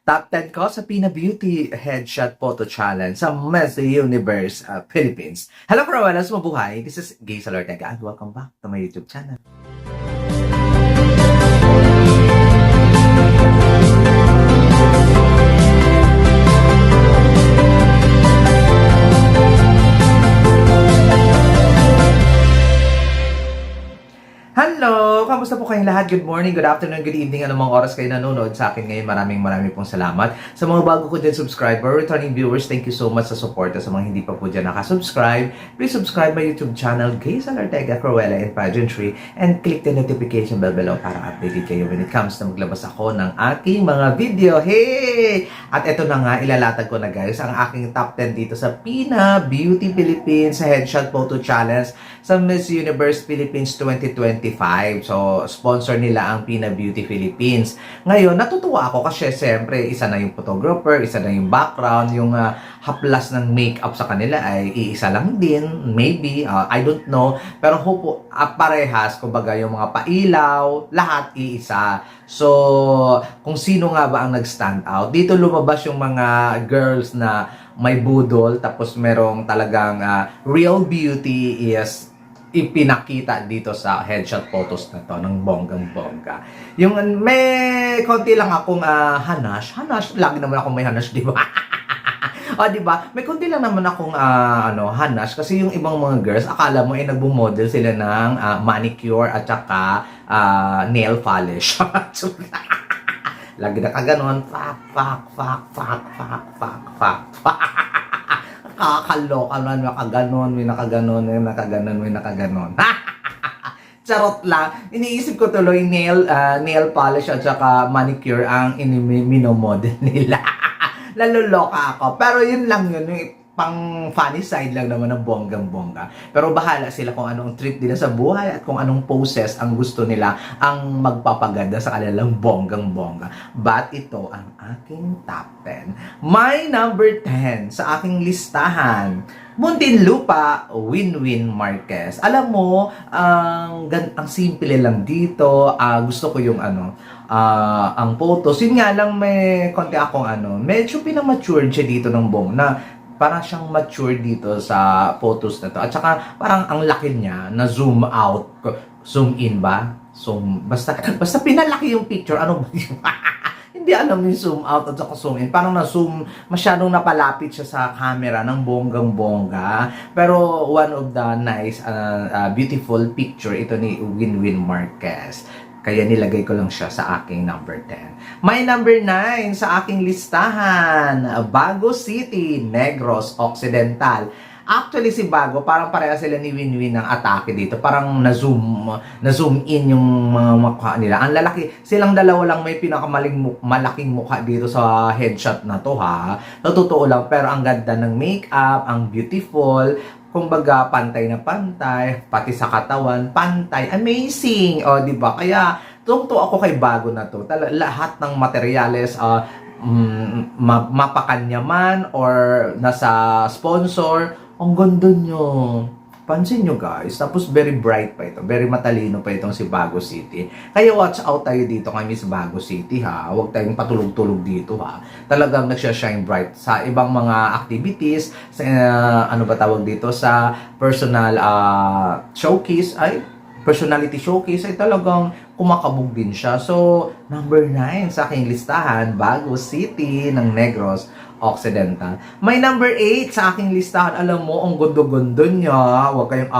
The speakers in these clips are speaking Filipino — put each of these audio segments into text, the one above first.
Top 10 ko sa Pina Beauty Headshot Photo Challenge sa Miss Universe Philippines. Hello Carawalas, mabuhay! This is Gay Salartega and welcome back to my YouTube channel. Hello! Kamusta po kayong lahat? Good morning, good afternoon, good evening. Anumang oras kayo nanonood sa akin ngayon. Maraming pong salamat. Sa mga bago ko dyan subscriber, returning viewers, thank you so much sa support. Sa mga hindi pa po dyan nakasubscribe, please subscribe my YouTube channel, Gay Salartega, Cruella and Pageantry, and click the notification bell below para updated kayo when it comes na maglabas ako ng aking mga video. Hey! At ito na nga, ilalatag ko na guys, ang aking top 10 dito sa Pina Beauty Philippines Headshot Photo Challenge sa Miss Universe Philippines 2025. So, sponsor nila ang Pina Beauty Philippines. Ngayon, natutuwa ako kasi siyempre, isa na yung photographer, isa na yung background, yung haplas ng makeup sa kanila ay iisa lang din, maybe, I don't know. Pero parehas, kumbaga yung mga pailaw, lahat iisa. So, kung sino nga ba ang nag-stand out, dito lumabas yung mga girls na may budol, tapos merong talagang real beauty is ipinakita dito sa headshot photos na to ng bonggang-bongga. Yung may konti lang akong hanash, lagi naman akong may hanash, di ba? Di ba? May konti lang naman akong hanash kasi yung ibang mga girls, akala mo ay nagbo-model sila ng manicure at saka nail polish. Lagi na kaganon, fuck. Kakaloka na, may nakaganon. Charot lang. Iniisip ko tuloy nail polish at saka manicure ang minomodel nila. Naluloka ako. Pero yun lang yun. Yung pang funny side lang naman ng bonggang-bongga. Pero bahala sila kung anong trip nila sa buhay at kung anong poses ang gusto nila ang magpapaganda sa kanilang bonggang-bongga. But ito ang aking top 10. My number 10 sa aking listahan, Muntinlupa, Winwin Marquez. Alam mo, ang simple lang dito. Gusto ko yung ang photos. Yun nga lang may konti akong medyo pinamatured siya dito ng na parang siyang mature dito sa photos na to. At saka parang ang laki niya na zoom out, zoom in ba? Basta pinalaki yung picture. Ano ba yun? Hindi alam yung zoom out at saka zoom in. Parang na-zoom, masyadong napalapit siya sa camera ng bonggang-bongga. Pero one of the nice, beautiful picture ito ni Winwin Marquez. Kaya nilagay ko lang siya sa aking number 10. My number 9 sa aking listahan, Bago City, Negros Occidental. Actually, si Bago, parang pareha sila ni Winwin ng atake dito. Parang na-zoom in yung mga mukha nila. Ang lalaki, silang dalawa lang may malaking mukha dito sa headshot na to ha. Totoo lang, pero ang ganda ng makeup, ang beautiful. Kumbaga, pantay na pantay, pati sa katawan, pantay, amazing! O, di ba? Kaya, tungto ako kay Bago na to. Lahat ng materyales, mapakanya man or nasa sponsor, ang ganda nyo. Pansin nyo guys, tapos very bright pa ito, very matalino pa itong si Bago City. Kaya watch out tayo dito kay Miss Bago City ha, huwag tayong patulog-tulog dito ha. Talagang nagsha-shine bright sa ibang mga activities, sa sa personal personality showcase ay talagang kumakabog din siya. So, number 9 sa aking listahan, Bago City ng Negros Occidental. May number 8 sa aking listahan. Alam mo, ang gondo-gondo niya. Huwag kayong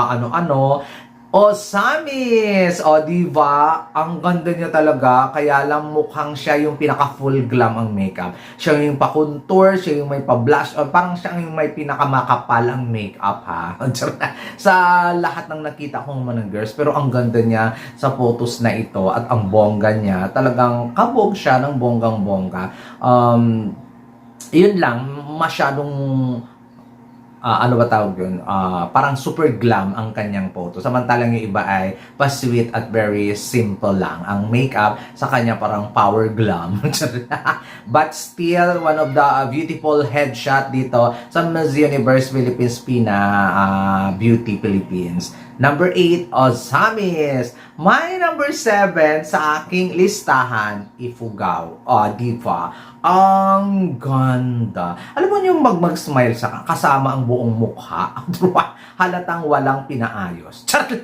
Osamis! O, diba? Ang ganda niya talaga. Kaya lang mukhang siya yung pinaka-full glam ang makeup. Siya yung pa-contour, siya yung may pa-blush. O, parang siya yung may pinaka-makapal ang makeup, ha? Sa lahat ng nakita kong mga girls. Pero ang ganda niya sa photos na ito at ang bongga niya. Talagang kabog siya ng bonggang-bongga. Yun lang, masyadong parang super glam ang kanyang photo. Samantalang yung iba ay pa-sweet at very simple lang. Ang makeup sa kanya parang power glam. But still, one of the beautiful headshot dito sa Miss Universe Philippines Pina Beauty Philippines. Number 8, Osamis. My number 7 sa aking listahan, Ifugao. Di ba? Ang ganda. Alam mo yung mag-smile sa kasama ang buong mukha? Halatang walang pinaayos. Charot lang.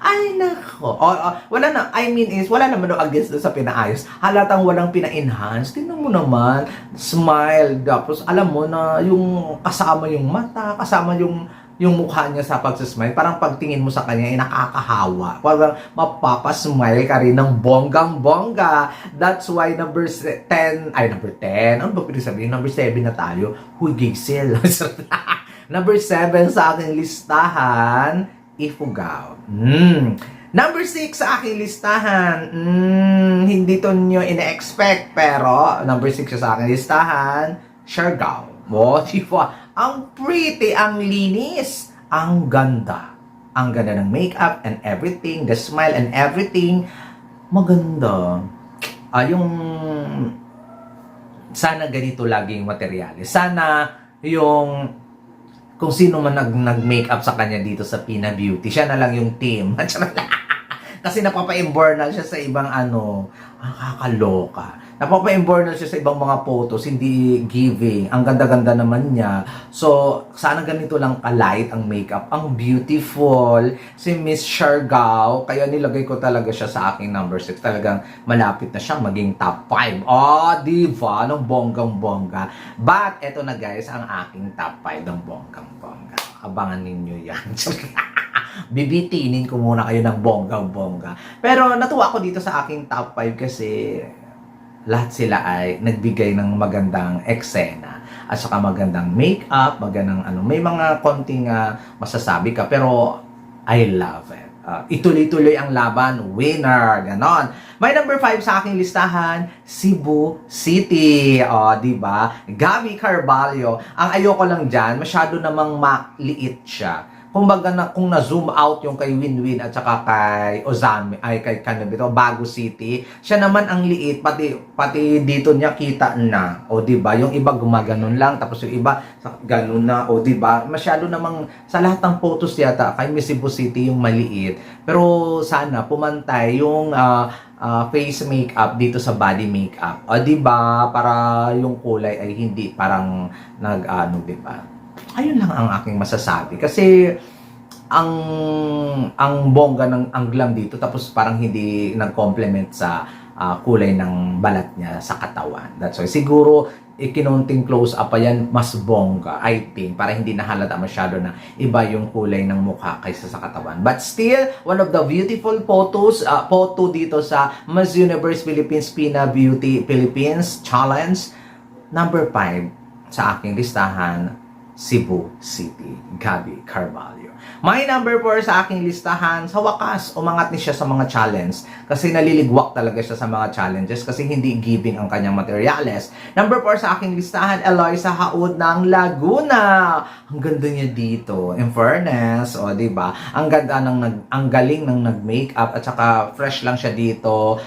Ay, nako. Wala na. I mean is, wala naman against sa pinaayos. Halatang walang pina-enhance. Tingnan mo naman. Smile. Tapos, alam mo na yung kasama yung mata, kasama yung mukha niya sa pagsismile, parang pagtingin mo sa kanya ay nakakahawa. Parang mapapasmile ka rin ng bonggang-bongga. That's why number 10, ano ba pwede sabihin? Number 7 na tayo. Huy, Giselle. Number 7 sa aking listahan, Ifugao. Number 6 sa aking listahan, hindi to nyo ina-expect, pero number 6 sa aking listahan, Siargao. Diba? Ang pretty, ang linis, ang ganda. Ang ganda ng makeup and everything, the smile and everything. Maganda. Sana ganito laging materyales. Sana yung kung sino man nag-makeup sa kanya dito sa Pina Beauty, siya na lang yung team. Kasi napapa-imbornal siya sa ibang nakakaloka. Napapa-imbornal siya sa ibang mga photos, hindi giving. Ang ganda-ganda naman niya. So, sana ganito lang ka-light ang makeup. Ang beautiful. Si Miss Siargao, kaya nilagay ko talaga siya sa aking number 6. Talagang malapit na siyang maging top 5. Diba? Nung bonggang-bongga. But, eto na guys, ang aking top 5 ng bonggang-bongga. Abangan ninyo yan. Bibitinin ko muna kayo ng bonggang-bongga. Pero natuwa ako dito sa aking top 5 kasi lahat sila ay nagbigay ng magandang eksena at saka magandang makeup, magandang may mga konting masasabi ka pero I love it. Ituloy-tuloy ang laban, winner, ganon. My number 5 sa aking listahan, Cebu City. Di ba? Gabby Carballo. Ang ayoko lang diyan, masyado namang maliit siya. Kung na-zoom out yung kay Winwin at saka kay Ozami, kay Bago City, siya naman ang liit, pati dito niya kita na. Di ba? Yung iba gumaganon lang, tapos yung iba ganun na. Di ba? Masyado namang, sa lahat ng photos yata, kay Miss Cebu City yung maliit. Pero sana, pumantay yung face makeup dito sa body makeup. Di ba? Para yung kulay ay hindi parang di ba? Ayun lang ang aking masasabi. Kasi ang bongga ng anglam dito tapos parang hindi nag-complement sa kulay ng balat niya sa katawan. That's why siguro ikinunting close up pa yan mas bongga, I think, para hindi nahalata masyado na iba yung kulay ng mukha kaysa sa katawan. But still, one of the beautiful photo dito sa Miss Universe Philippines Pina Beauty Philippines Challenge. Number 5 sa aking listahan, Cebu City, Gabby Carballo. My number 4 sa aking listahan, sa wakas, umangat ni siya sa mga challenge kasi naliligwak talaga siya sa mga challenges kasi hindi giving ang kanyang materyales. Number 4 sa aking listahan, Eloisa Haud ng Laguna. Ang ganda niya dito. In fairness, diba? Ang ganda ang galing ng nag-makeup at saka fresh lang siya dito.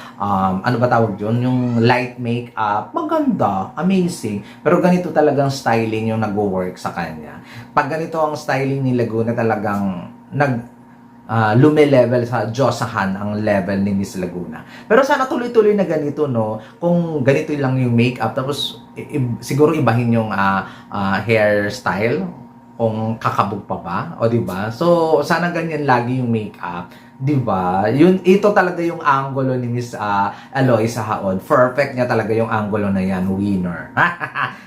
Ano ba tawag yun? Yung light makeup. Maganda. Amazing. Pero ganito talagang styling yung nag-work sa kanya. Pag ganito ang styling ni Laguna, talagang lume-level sa Diyosahan ang level ni Miss Laguna. Pero sana tuloy-tuloy na ganito, no? Kung ganito lang yung makeup, tapos siguro ibahin yung hairstyle, kung kakabog pa ba, diba? So, sana ganyan lagi yung makeup. Diba? Ito talaga yung angulo ni Miss Eloisa Haod. Perfect niya talaga yung angulo na yan. Winner.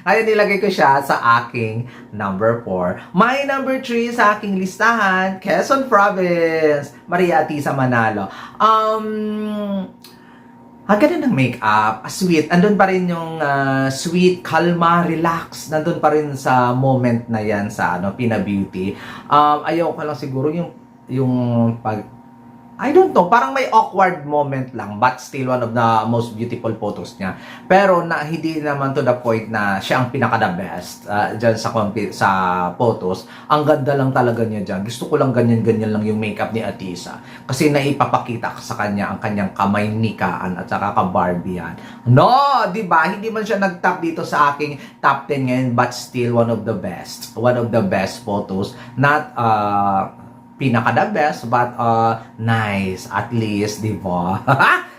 Kaya nilagay ko siya sa aking number 4. My number 3 sa aking listahan, Quezon Province, Maria Atisa Manalo. Ang ganda ng makeup, sweet. Andun pa rin yung sweet, kalma, relax. Nandun pa rin sa moment na yan sa Pina Beauty. Ayaw ko lang siguro yung I don't know, parang may awkward moment lang, but still one of the most beautiful photos niya. Pero hindi naman to the point na siya ang pinaka-the best dyan sa photos. Ang ganda lang talaga niya dyan. Gusto ko lang ganyan-ganyan lang yung makeup ni Atisa. Kasi naipapakita sa kanya ang kanyang kamay nikaan at saka ka-Barbiehan. No, di ba? Hindi man siya nag-top dito sa aking top 10 ngayon, but still one of the best. One of the best photos. Not, pinaka-the best, but nice, at least, di ba?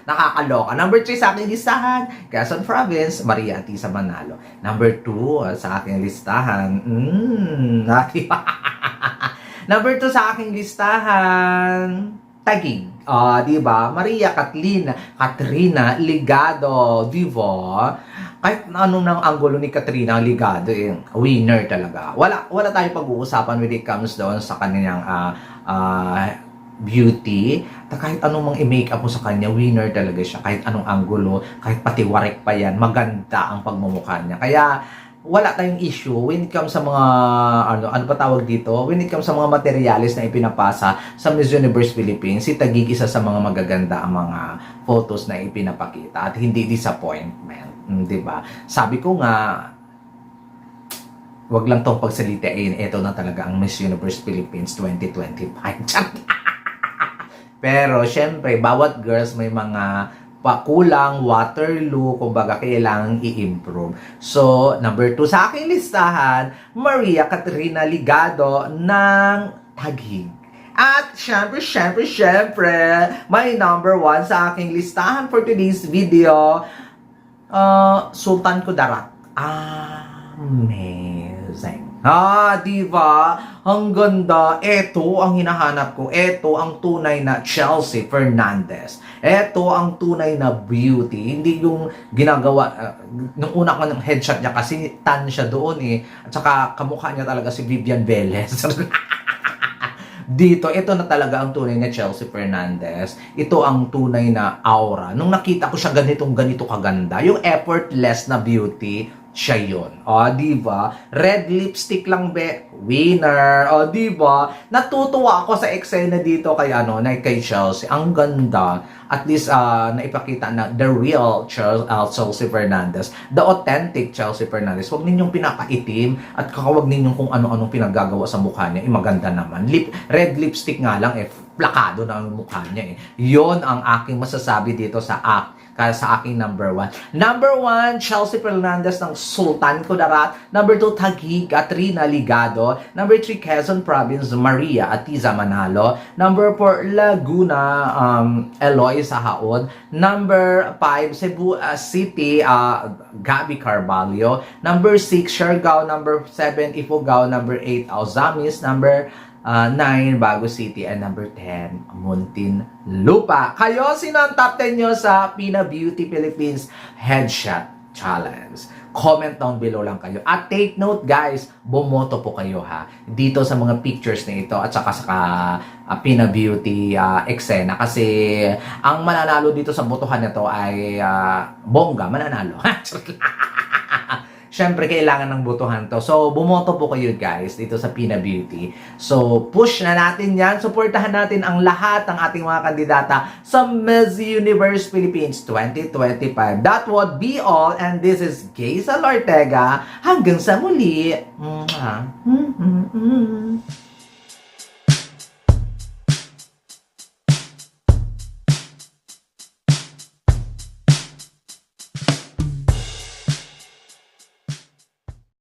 Nakakaloka. Number 3 sa aking listahan, Quezon Province, Maria Atisa Manalo. Number 2 sa aking listahan, Number 2 sa aking listahan, Taguig. Di ba? Maria Katrina Ligado, di ba? Kahit anong ng anggulo ni Katrina Ligado, winner talaga. Wala tayong pag-uusapan when it comes doon sa kanyang beauty. Kahit anong mang i-makeup mo sa kanya, winner talaga siya. Kahit anong anggulo, kahit pati warik pa yan, maganda ang pagmumukha niya. Kaya wala tayong issue when it comes sa mga ano pa tawag dito, when it comes sa mga materials na ipinapasa sa Miss Universe Philippines. Si Taguig isa sa mga magaganda ang mga photos na ipinapakita at hindi disappointment. 'Di ba? Sabi ko nga, wag lang tong pagsalitain, ito na talaga ang Miss Universe Philippines 2025. Pero syempre, bawat girls may mga pakulang, Waterloo, kumbaga kailangang i-improve. So, number 2 sa aking listahan, Maria Katrina Ligado ng Taguig. At syempre, may number 1 sa aking listahan for today's video, Sultan Kudarat. Amazing. Diba? Ang ganda. Ito ang hinahanap ko. Ito ang tunay na Chelsea Fernandez. Ito ang tunay na beauty. Hindi yung ginagawa, nung una ko ng headshot niya kasi tan siya doon At saka kamukha niya talaga si Vivian Velez. Dito, ito na talaga ang tunay na Chelsea Fernandez. Ito ang tunay na aura. Nung nakita ko siya ganito kaganda, yung effortless na beauty, siya yun. Diba? Red lipstick lang, winner. Diba? Natutuwa ako sa eksena dito kay Chelsea. Ang ganda. At least, naipakita na the real Chelsea Fernandez. The authentic Chelsea Fernandez. Huwag ninyong pinapaitim at huwag ninyong kung ano-anong pinagagawa sa mukha niya. Maganda naman. Red lipstick nga lang, plakado na ang mukha niya. Yun ang aking masasabi dito sa aking number 1. Number 1, Chelsea Fernandez ng Sultan Kudarat. Number 2, Taguig, Katrina Ligado. Number 3, Quezon Province, Maria Atisa Manalo. Number 4, Laguna, Eloy Sahaod. Number 5, Cebu City, Gabi Carvalho. Number 6, Siargao. Number 7, Ifugao. Number 8, Alzamis. Number 9, Bago City. And number 10, Muntinlupa. Kayo, sino ang top 10 nyo sa Pina Beauty Philippines Headshot Challenge? Comment down below lang kayo. At take note guys, bumoto po kayo dito sa mga pictures na ito at saka sa Pina Beauty eksena. Kasi ang mananalo dito sa botohan na to ay bongga, mananalo. Siyempre, kailangan ng botohan to. So, bumoto po kayo guys dito sa Pina Beauty. So, push na natin yan. Suportahan natin ang lahat ng ating mga kandidata sa Miss Universe Philippines 2025. That would be all. And this is Gaysel Ortega. Hanggang sa muli.